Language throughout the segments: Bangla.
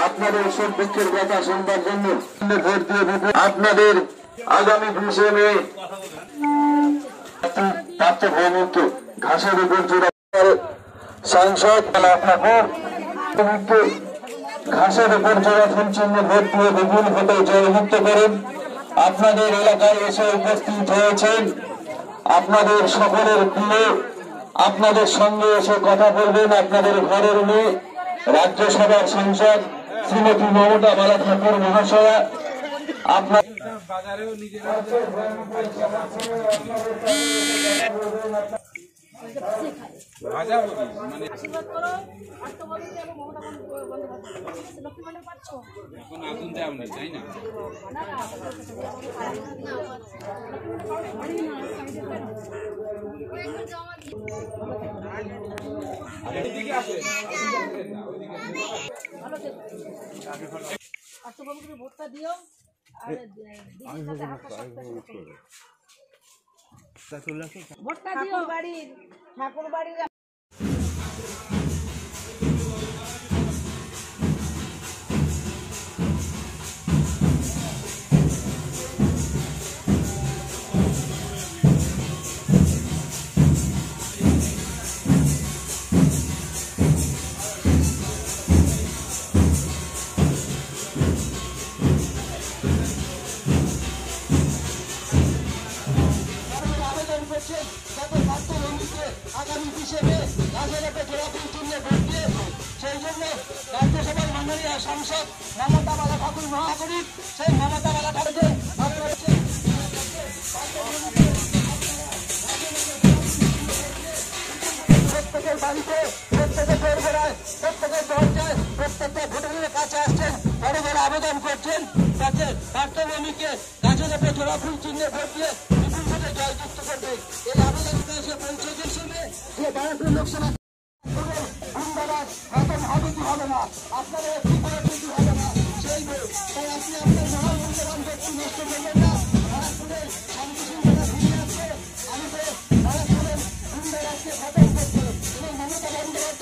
আপনাদের সুখ দুঃখের কথা শুনবার জন্য ভোট দিয়ে আপনাদের আগামী 20 মে প্রাপ্ত ভৌমিত্ব ঘাসের উপর জোড়া সাংসদ আপনাকে ঘাসের উপর জোড়া ফুল চিহ্নে ভোট দিয়ে বিপুল ভোটে জয়যুক্ত করেন। আপনাদের এলাকায় এসে উপস্থিত হয়েছেন আপনাদের সকলের প্রিয়, আপনাদের সঙ্গে এসে কথা বলবেন আপনাদের ঘরের মেয়ে রাজ্যসভার সাংসদ শ্রীমতী মমতা বালা ঠাকুর মহাশয়া। আপনার ভোটটা দিও বাড়ির ঠাকুর বাড়ির আগামী 20 মে ঘাসের উপর জোড়া ফুল চিহ্নে ভোট দিয়ে সেই জন্য রাজ্যসভার মাননীয় সাংসদ মমতা বালা ঠাকুর মহাশয় সেই মমতা বালা ঠাকুরকে প্রত্যেকের বাড়িতে প্রত্যেকের দোরগোড়ায় প্রত্যেকের দরজায় প্রত্যেকটা ভোটারের কাছে আসছেন, বড় বড় আবেদন করছেন তাতে পার্থভূমিকে গাছের উপর জোড়া ফুল চিহ্নে ভোট দিয়ে বিপুল ভোটে জয়যুক্ত করবে। এই আবেদনটা এসে পৌঁছেছে শুনে যে বারাকপুর লোকসভা হবে কি হবে না, আপনারা কি করে কি হবে না সেই ভোট, তাই আপনি আপনার মহামূল্যবান ব্যক্তি নষ্ট করবেন না। বারাকপুরের শান্তি শৃঙ্খলা ফিরিয়ে আসছে, আমি তো বারাকপুরের গুন্ডারাজকে খতম করতে এবং মমতা বন্দ্যোপাধ্যায়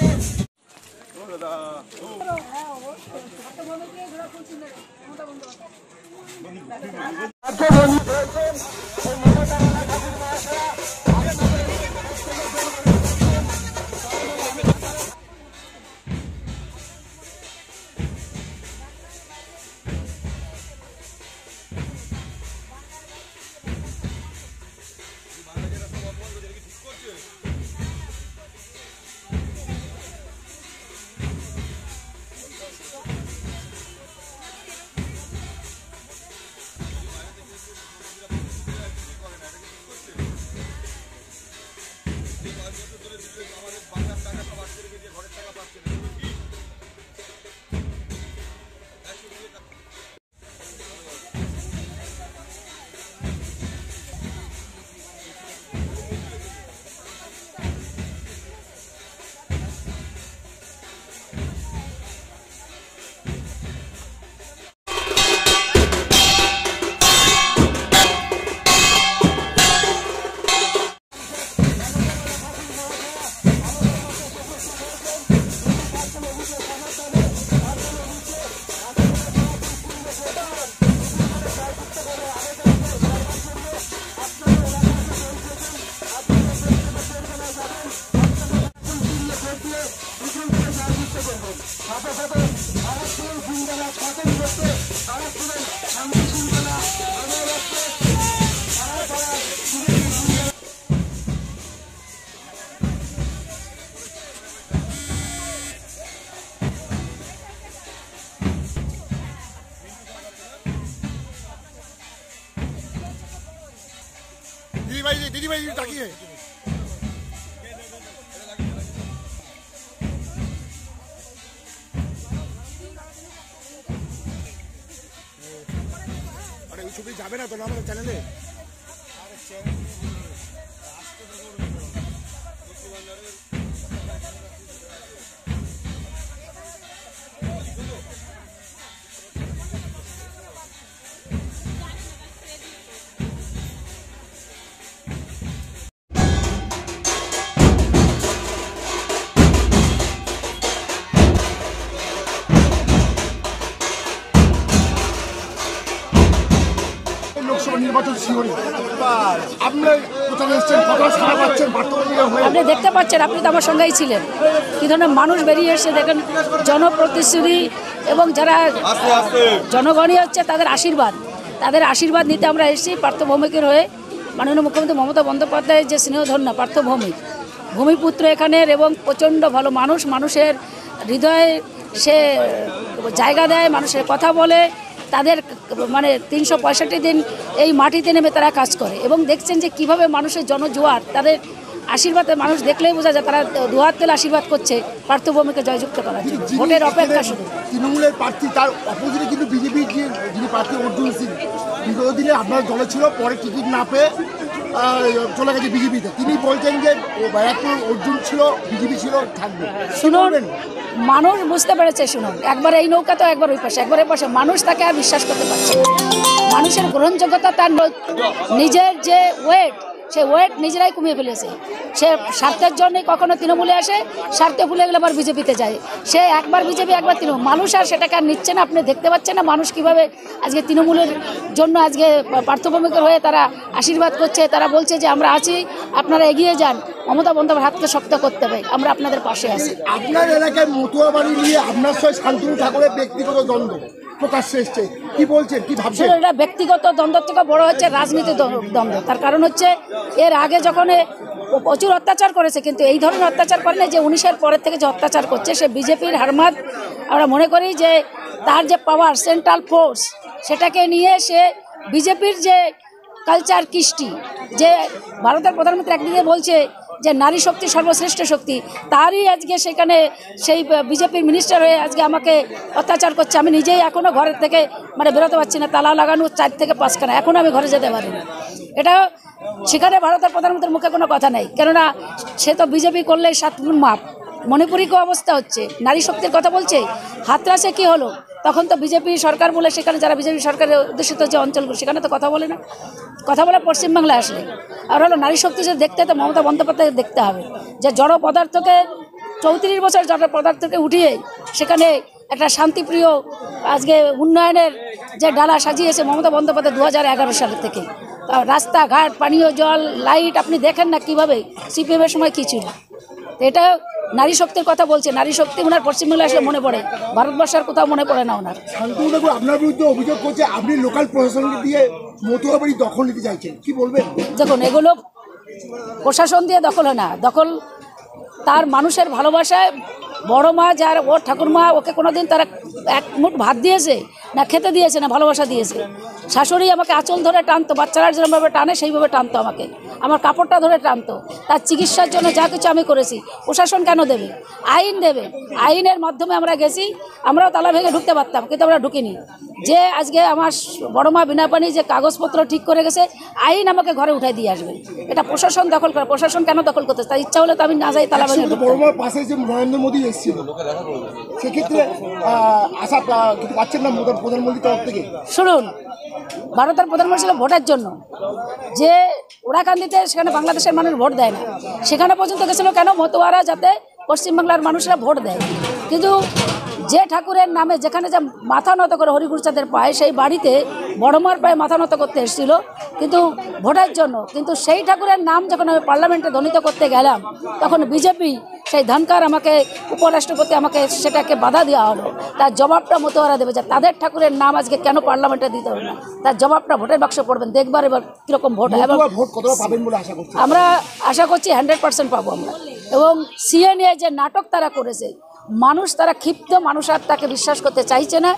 दीदी भाई ताकिए अरे छुट्टी जाबे ना तो ना हमारे चैनले আপনি দেখতে পাচ্ছেন, আপনি তো আমার সঙ্গেই ছিলেন, কি ধরনের মানুষ বেরিয়ে এসে দেখেন, জনপ্রতিনিধি এবং যারা জনগণই হচ্ছে তাদের আশীর্বাদ নিতে আমরা এসেছি পার্থ ভৌমিকের হয়ে। মাননীয় মুখ্যমন্ত্রী মমতা বন্দ্যোপাধ্যায়ের যে স্নেহধন্য পার্থ ভৌমিক, ভূমিপুত্র এখানের, এবং প্রচণ্ড ভালো মানুষের হৃদয়ে সে জায়গা দেয়, মানুষের কথা বলে, তাদের মানে 365 দিন এই মাটিতে নেমে তারা কাজ করে। এবং দেখছেন যে কিভাবে মানুষের জনজোয়ার, তাদের আশীর্বাদে মানুষ দেখলেই বোঝা যায় তারা দুহাত তুলে আশীর্বাদ করছে পার্থ ভৌমিককে জয়যুক্ত করার জন্য। ভোটের অপেক্ষা শুধু। তৃণমূলের প্রার্থী, তার অপোজিটে কিন্তু বিজেপির যিনি প্রার্থী অর্জুন সিং, বিগত দিনে আপনার দলে ছিল, পরে টিকিট না পেয়ে চলে গেছে বিজেপিতে। তিনি বলছেন যে ব্যারাকপুর অর্জুন ছিল, বিজেপি ছিল, থাকবে। শুনুন, মানুষ বুঝতে পেরেছে, শুনুন, একবার এই নৌকা তো একবার ওই পাশে, একবার এই পাশে, মানুষ তাকে আর বিশ্বাস করতে পারছে না। মানুষের গ্রহণযোগ্যতা, তার নিজের যে ওয়েট, সে ওয়েট নিজেরাই কমিয়ে ফেলেছে। সে স্বার্থের জন্যই কখনো তৃণমূলে আসে, স্বার্থ ভুলে গেলে আবার বিজেপিতে যায়। সে একবার বিজেপি একবার তৃণমূল, মানুষ আর সেটাকে আর নিচ্ছে না। আপনি দেখতে পাচ্ছেন না মানুষ কীভাবে আজকে তৃণমূলের জন্য আজকে পার্থ ভৌমিকের হয়ে তারা আশীর্বাদ করছে। তারা বলছে যে আমরা আছি, আপনারা এগিয়ে যান, মমতা বন্দ্যোপাধ্যায়ের হাতকে শক্ত করতে হবে, আমরা আপনাদের পাশে আছি। আপনার এলাকায় মতুয়া বাড়ি নিয়ে আপনার সঙ্গে শান্তনু ঠাকুরের ব্যক্তিগত দ্বন্দ্ব প্রকাশ্যে এসছে, কি বলছেন, কি ভাবছেন? এটা ব্যক্তিগত দ্বন্দ্ব থেকে বড় হচ্ছে রাজনীতি দ্বন্দ্ব। তার কারণ হচ্ছে এর আগে যখন প্রচুর অত্যাচার করেছে, কিন্তু এই ধরনের অত্যাচার করে না যে 19-এর পরের থেকে যে অত্যাচার করছে, সে বিজেপির হারমাদ। আমরা মনে করি যে তার যে পাওয়ার, সেন্ট্রাল ফোর্স, সেটাকে নিয়ে সে বিজেপির যে কালচার, কৃষ্টি, যে ভারতের প্রধানমন্ত্রী একদিকে বলছে যে নারী শক্তি সর্বশ্রেষ্ঠ শক্তি, তারই আজকে সেখানে সেই বিজেপির মিনিস্টার হয়ে আজকে আমাকে অত্যাচার করছে। আমি নিজেই এখনও ঘরের থেকে মানে বেরোতে পারছি না, তালা লাগানো 4 থেকে 5খানা, এখনও আমি ঘরে যেতে পারি না। এটা সেখানে ভারতের প্রধানমন্ত্রীর মুখে কোনো কথা নেই, কেননা সে তো বিজেপি করলে 7 গুণ মাপ। মণিপুরিকে অবস্থা হচ্ছে, নারী শক্তির কথা বলছে, হাতরাসে কি হলো, তখন তো বিজেপি সরকার বলে সেখানে যারা বিজেপি সরকারের অধ্যুষিত যে অঞ্চলগুলো, সেখানে তো কথা বলে না। কথা বলে পশ্চিমবাংলায় আসলে। আর হলো নারী শক্তি যে দেখতে, তো মমতা বন্দ্যোপাধ্যায় দেখতে হবে যে জড় পদার্থকে 34 বছর জড় পদার্থকে উঠিয়ে সেখানে একটা শান্তিপ্রিয় আজকে উন্নয়নের যে ডালা সাজিয়েছে মমতা বন্দ্যোপাধ্যায় 2011 সালের থেকে। রাস্তাঘাট, পানীয় জল, লাইট, আপনি দেখেন না কীভাবে, সিপিএমের সময় কী ছিল। এটা নারী শক্তির কথা বলছে, নারী শক্তি ওনার পশ্চিমবাংলায় আসলে মনে পড়ে, ভারতবর্ষের কোথাও মনে পড়ে না ওনার। আপনার বিরুদ্ধে অভিযোগ করছে আপনি লোকাল প্রশাসনকে দিয়ে মতুয়া বাড়ি দখল নিতে চাইছেন, কি বলবেন? দেখুন, এগুলো প্রশাসন দিয়ে দখল হয় না, দখল তার মানুষের ভালোবাসায়। বড় মা যার, ওর ঠাকুরমা, ওকে কোনোদিন তারা এক মুঠ ভাত দিয়েছে না, খেতে দিয়েছে না, ভালোবাসা দিয়েছে। শাশুড়ি আমাকে আঁচল ধরে টানতো, বাচ্চারা যেরকমভাবে টানে সেইভাবে টানতো আমাকে, আমার কাপড়টা ধরে টানতো। তার চিকিৎসার জন্য যা কিছু আমি করেছি। প্রশাসন কেন দেবে? আইন দেবে, আইনের মাধ্যমে আমরা গেছি। আমরাও তালা ভেঙে ঢুকতে পারতাম, কিন্তু আমরা ঢুকিনি। যে আজকে আমার বড় মা বিনা পানি যে কাগজপত্র ঠিক করে গেছে, আইন আমাকে ঘরে উঠাই দিয়ে আসবে। এটা প্রশাসন দখল করে। প্রশাসন কেন দখল করতে? তার ইচ্ছা হলে তো আমি না যাই, তালা ভেঙে ঢুকতাম। বড় মার পাশে যে নরেন্দ্র মোদী এসেছিল, সেক্ষেত্রে আশা কিছু পাচ্ছেন না প্রধানমন্ত্রীর তরফ থেকে? শুনুন, ভারতের প্রধানমন্ত্রী ছিল ভোটের জন্য। যে ওরাকান্দিতে সেখানে বাংলাদেশের মানুষ ভোট দেয় না, সেখানে পর্যন্ত গেছিল কেন? মতুয়ারা যাতে পশ্চিমবাংলার মানুষরা ভোট দেয়। কিন্তু যে ঠাকুরের নামে যেখানে যা মাথা নত করে হরিগুরচাঁদের পায়ে, সেই বাড়িতে বড়মার পায়ে মাথা নত করতে এসেছিল, কিন্তু ভোটের জন্য। কিন্তু সেই ঠাকুরের নাম যখন আমি পার্লামেন্টে ধ্বনিত করতে গেলাম, তখন বিজেপি সেই ধানকার আমাকে, উপরাষ্ট্রপতি আমাকে সেটাকে বাধা দেওয়া হলো। তার জবাবটা মতুয়ারা দেবে যে তাদের ঠাকুরের নাম আজকে কেন পার্লামেন্টে দিতে হবে না, তার জবাবটা ভোটের বাক্সে পড়বেন। দেখবার এবার কীরকম ভোট হয়। আমরা আশা করছি 100% পাবো আমরা। এবং সিএ নিয়ে যে নাটক তারা করেছে, মানুষ তারা ক্ষিপ্ত, মানুষ আর তাকে বিশ্বাস করতে চাইছে না।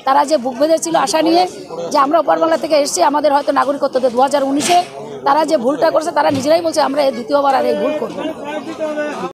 তারা যে বুক বেঁধেছিল আশা নিয়ে যে আমরা ওপার বাংলা থেকে এসেছি, আমাদের হয়তো নাগরিকত্ব 2019-এ, তারা যে ভুলটা করেছে, তারা নিজেরাই বলছে আমরা দ্বিতীয়বার আর এই ভুল করবো না।